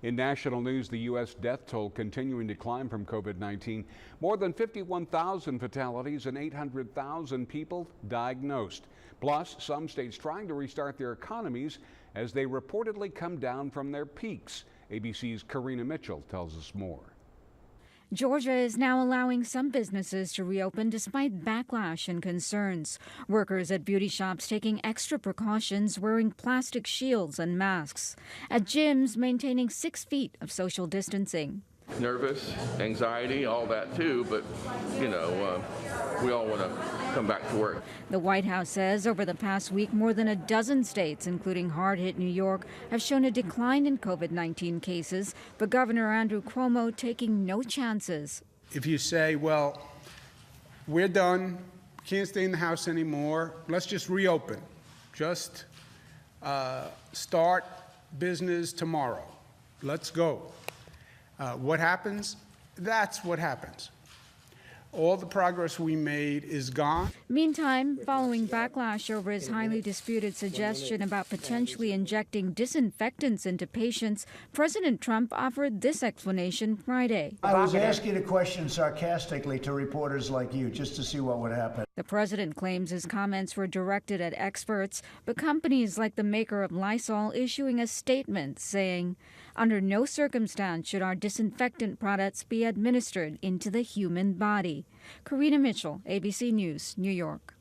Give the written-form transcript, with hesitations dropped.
In national news, the U.S. death toll continuing to climb from COVID-19. More than 51,000 fatalities and 800,000 people diagnosed. Plus, some states trying to restart their economies as they reportedly come down from their peaks. ABC's Karina Mitchell tells us more. Georgia is now allowing some businesses to reopen despite backlash and concerns. Workers at beauty shops taking extra precautions, wearing plastic shields and masks. At gyms, maintaining 6 feet of social distancing. Nervous, anxiety, all that too, but we all want to come back to work. The White House says over the past week, more than a dozen states, including hard-hit New York, have shown a decline in COVID-19 cases, but Governor Andrew Cuomo taking no chances. If you say, well, we're done, can't stay in the house anymore, let's just reopen. Just start business tomorrow. Let's go. What happens? That's what happens. All the progress we made is gone. Meantime, following backlash over his highly disputed suggestion about potentially injecting disinfectants into patients, President Trump offered this explanation Friday. I was asking a question sarcastically to reporters like you, just to see what would happen. The president claims his comments were directed at experts, but companies like the maker of Lysol issuing a statement saying, under no circumstance should our disinfectant products be administered into the human body. Karina Mitchell, ABC News, New York.